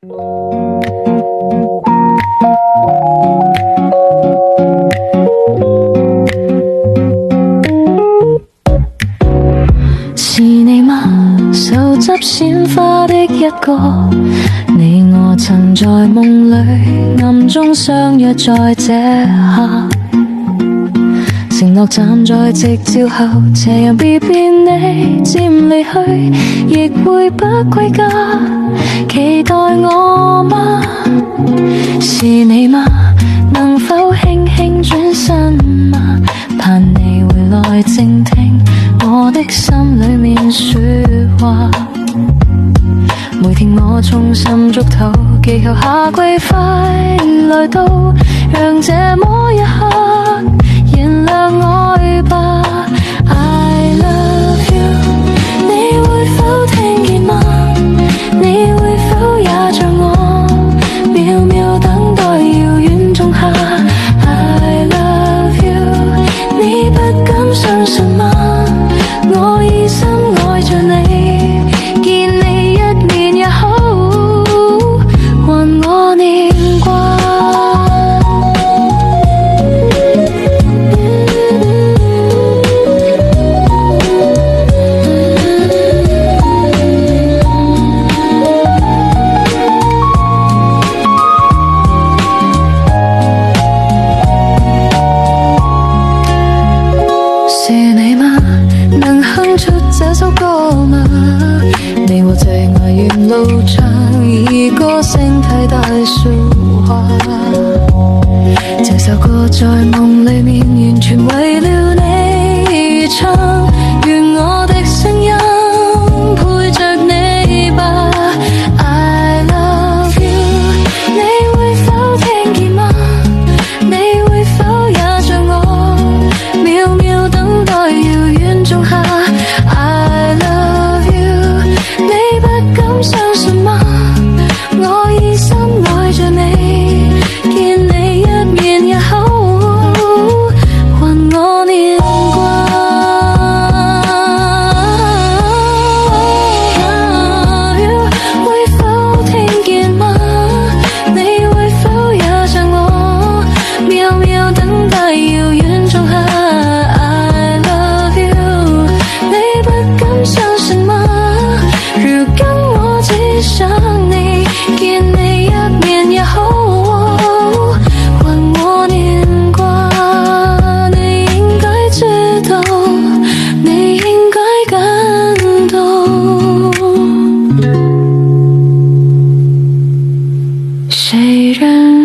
是你嗎？手執鮮花的一個，你我曾在夢裏暗中相約在這刻，承諾站在夕照後，斜陽別變你漸離去，亦會不歸家，期待我嗎？是你嗎？能否輕輕轉身嗎？盼你回來靜聽我的心裏面說話，每天我衷心祝禱，祈求夏季快來到，讓這麼一刻燃亮愛吧。 I love you， 你會否聽見嗎？你會否也像我秒秒等待遙遠仲夏。 I love you， 你不敢相信嗎？我已深愛着你，見你一面也好，還我念掛。是你嗎？能哼出這首歌嗎？你和這愛沿路唱，以歌聲替代說話。這首歌在夢裏面完全為了你而唱，願我的聲音陪着你吧。 I love you， 你會否聽見嗎？你會否也像我秒秒等待遙遠仲夏。 I love you， 你不敢相信嗎？我已深愛着你，見你一面也好，還我念掛。 I love you， 會否聽見嗎？你會否也像我秒秒等待遙遠仲夏。 I love you， 你不敢相信嗎？如今我只想你，見你一面也好，還我念掛。你應該知道，你應該感動，誰人